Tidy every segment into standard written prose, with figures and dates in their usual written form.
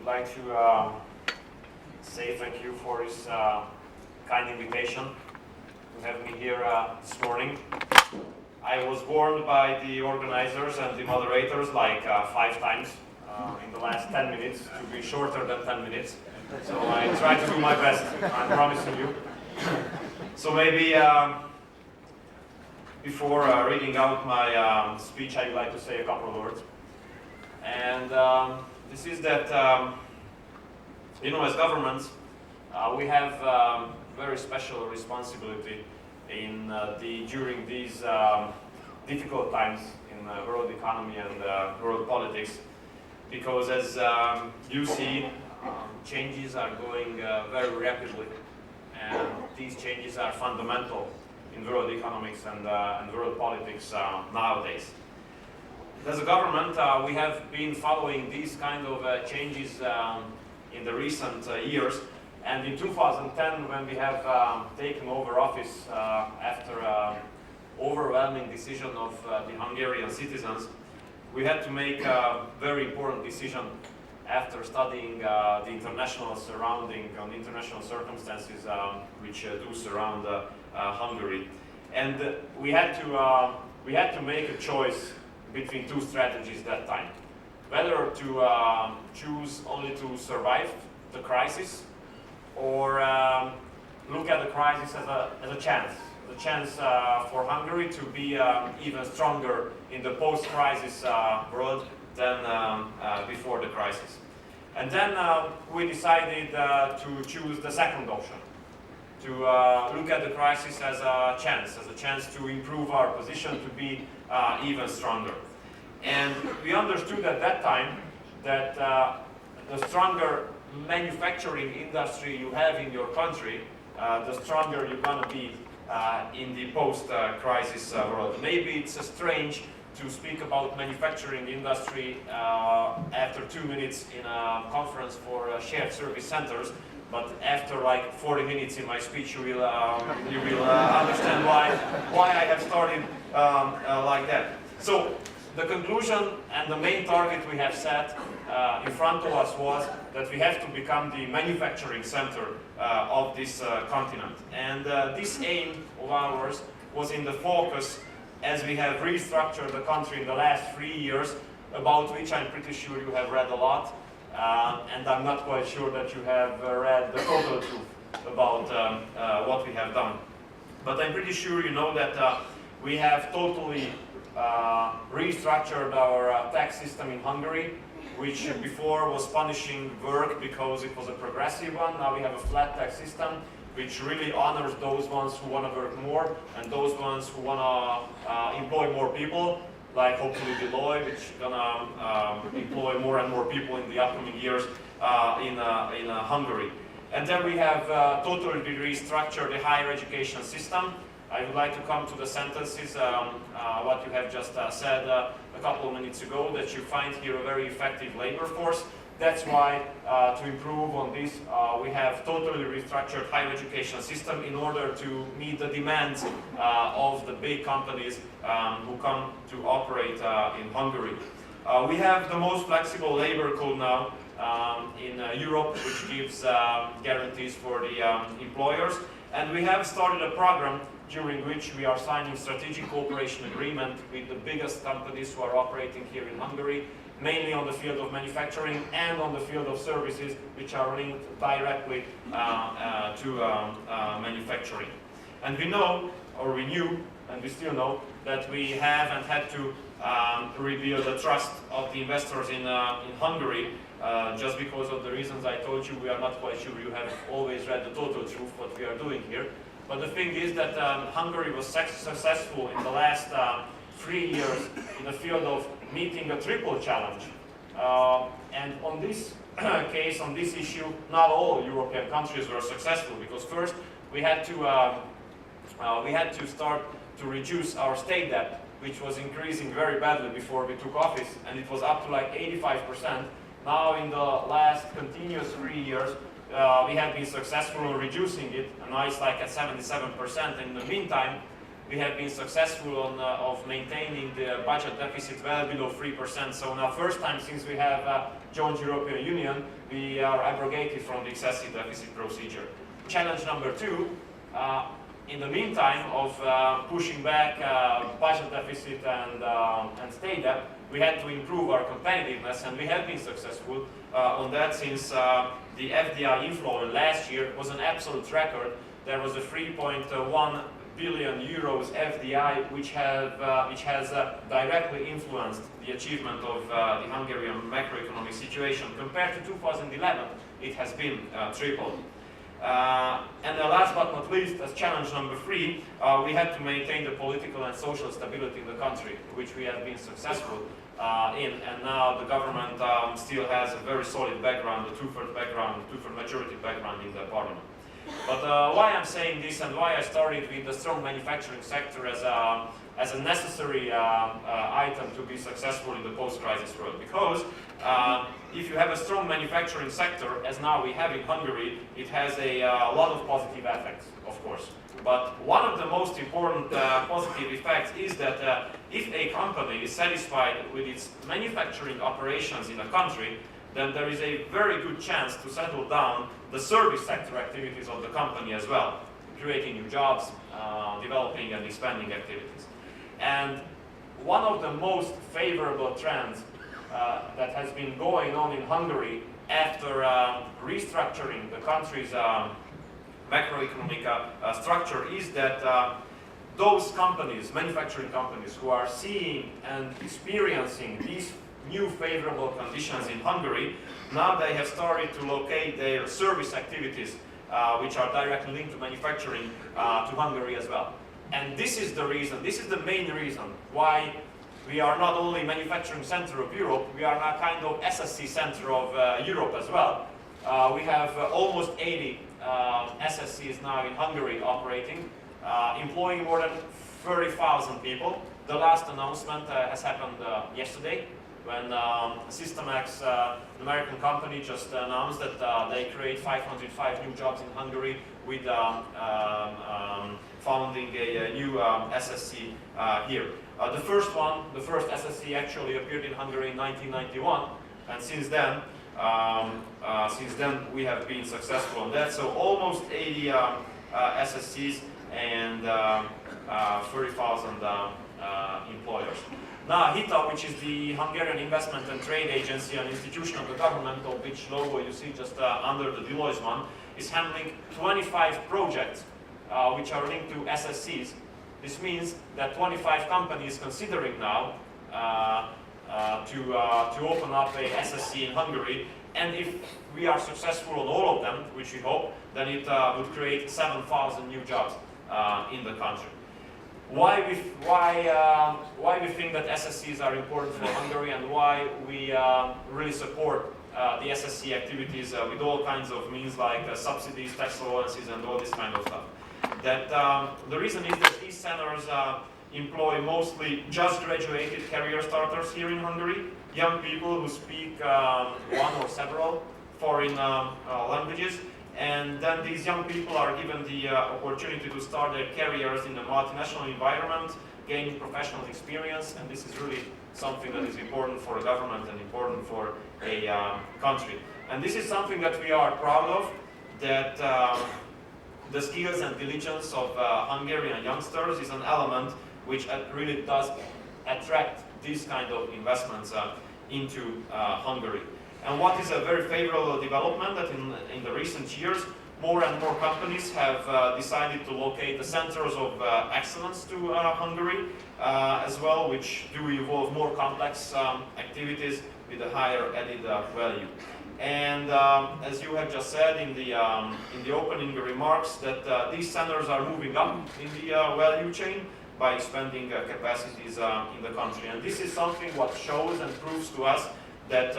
like to say thank you for this kind invitation to have me here this morning. I was warned by the organizers and the moderators like 5 times in the last 10 minutes to be shorter than 10 minutes. So I try to do my best, I'm promising you. So maybe before reading out my speech, I would like to say a couple of words. And this is that, as governments, we have very special responsibility in during these difficult times in world economy and world politics, because as you see, changes are going very rapidly, and these changes are fundamental in world economics and world politics nowadays. As a government, we have been following these kind of changes in the recent years, and in 2010, when we have taken over office after overwhelming decision of the Hungarian citizens, we had to make a very important decision after studying the international surrounding and international circumstances which do surround Hungary, and we had to make a choice between 2 strategies that time: whether to choose only to survive the crisis, or look at the crisis as a chance. The chance for Hungary to be even stronger in the post-crisis world than before the crisis. And then we decided to choose the second option, to look at the crisis as a chance to improve our position, to be even stronger. And we understood at that time that the stronger manufacturing industry you have in your country, the stronger you're going to be in the post-crisis world. Maybe it's strange to speak about manufacturing industry after 2 minutes in a conference for shared service centers, but after like 40 minutes in my speech, you will understand why I have started like that. So the conclusion and the main target we have set in front of us was that we have to become the manufacturing center of this continent. And this aim of ours was in the focus as we have restructured the country in the last 3 years, about which I'm pretty sure you have read a lot, and I'm not quite sure that you have read the total truth about what we have done. But I'm pretty sure you know that we have totally restructured our tax system in Hungary, which before was punishing work because it was a progressive one. Now we have a flat tax system which really honors those ones who want to work more and those ones who want to employ more people, like hopefully Deloitte, which is going to employ more and more people in the upcoming years in Hungary. And then we have totally restructured the higher education system. I would like to come to the sentences, what you have just said a couple of minutes ago, that you find here a very effective labor force. That's why, to improve on this, we have totally restructured higher education system in order to meet the demands of the big companies who come to operate in Hungary. We have the most flexible labor code now in Europe, which gives guarantees for the employers. And we have started a program during which we are signing strategic cooperation agreement with the biggest companies who are operating here in Hungary, mainly on the field of manufacturing and on the field of services, which are linked directly to manufacturing. And we know, or we knew, and we still know, that we have and had to rebuild the trust of the investors in Hungary, just because of the reasons I told you. We are not quite sure you have always read the total truth what we are doing here. But the thing is that Hungary was successful in the last 3 years in the field of meeting a triple challenge. And on this case, on this issue, not all European countries were successful, because first we had to start to reduce our state debt, which was increasing very badly before we took office, and it was up to like 85%. Now in the last continuous 3 years, we have been successful in reducing it, and now it's like at 77%. In the meantime, we have been successful of maintaining the budget deficit well below 3%. So now, first time since we have joined European Union, we are abrogated from the excessive deficit procedure. Challenge number 2, in the meantime of pushing back budget deficit and state debt, we had to improve our competitiveness, and we have been successful on that since the FDI inflow last year was an absolute record. There was a 3.1 billion euros FDI, which has directly influenced the achievement of the Hungarian macroeconomic situation. Compared to 2011, it has been tripled. And last but not least, as challenge number 3, we had to maintain the political and social stability in the country, which we have been successful in. And now the government still has a very solid background, the two-thirds majority background in the parliament. But why I'm saying this and why I started with the strong manufacturing sector as a necessary item to be successful in the post-crisis world, because if you have a strong manufacturing sector, as now we have in Hungary, it has a lot of positive effects, of course. But one of the most important positive effects is that if a company is satisfied with its manufacturing operations in a country, then there is a very good chance to settle down the service sector activities of the company as well, creating new jobs, developing and expanding activities. And one of the most favorable trends that has been going on in Hungary after restructuring the country's macroeconomic structure is that those companies, manufacturing companies, who are seeing and experiencing these new favorable conditions in Hungary, now they have started to locate their service activities, which are directly linked to manufacturing, to Hungary as well. And this is the reason, this is the main reason why we are not only manufacturing center of Europe, we are now kind of SSC center of Europe as well. We have almost 80 SSCs now in Hungary operating, employing more than 30,000 people. The last announcement has happened yesterday, when Systemax, an American company, just announced that they create 505 new jobs in Hungary with founding a new SSC here. The first SSC actually appeared in Hungary in 1991, and since then we have been successful on that. So almost 80 SSCs and 30,000 employers. Now, HITA, which is the Hungarian Investment and Trade Agency, an institution of the government, of which logo you see just under the Deloitte one, is handling 25 projects which are linked to SSCs. This means that 25 companies considering now to open up a SSC in Hungary, and if we are successful on all of them, which we hope, then it would create 7,000 new jobs in the country. Why we think that SSCs are important for Hungary, and why we really support the SSC activities with all kinds of means like subsidies, tax allowances, and all this kind of stuff. That the reason is that these centers employ mostly just graduated career starters here in Hungary, young people who speak one or several foreign languages. And then these young people are given the opportunity to start their careers in a multinational environment, gaining professional experience, and this is really something that is important for a government and important for a country. And this is something that we are proud of, that the skills and diligence of Hungarian youngsters is an element which really does attract these kind of investments into Hungary. And what is a very favorable development that in the recent years, more and more companies have decided to locate the centers of excellence to Hungary as well, which do involve more complex activities with a higher added value. And as you have just said in the opening remarks, that these centers are moving up in the value chain by expanding capacities in the country. And this is something what shows and proves to us that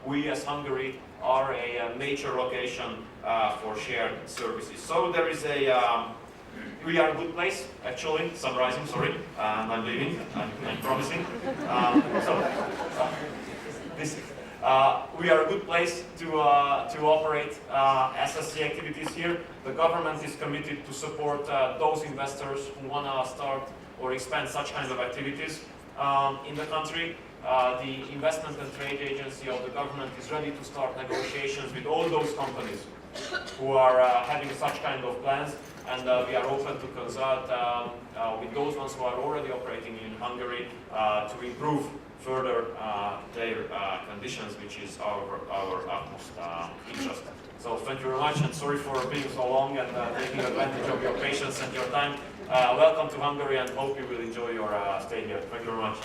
we as Hungary are a major location for shared services. So there is we are a good place, actually, summarizing, sorry, I'm leaving, I'm promising. We are a good place to operate SSC activities here. The government is committed to support those investors who want to start or expand such kind of activities in the country. the Investment and Trade Agency of the government is ready to start negotiations with all those companies who are having such kind of plans, and we are open to consult with those ones who are already operating in Hungary to improve further their conditions, which is our utmost interest. So thank you very much, and sorry for being so long and taking advantage of your patience and your time. Welcome to Hungary, and hope you will enjoy your stay here. Thank you very much.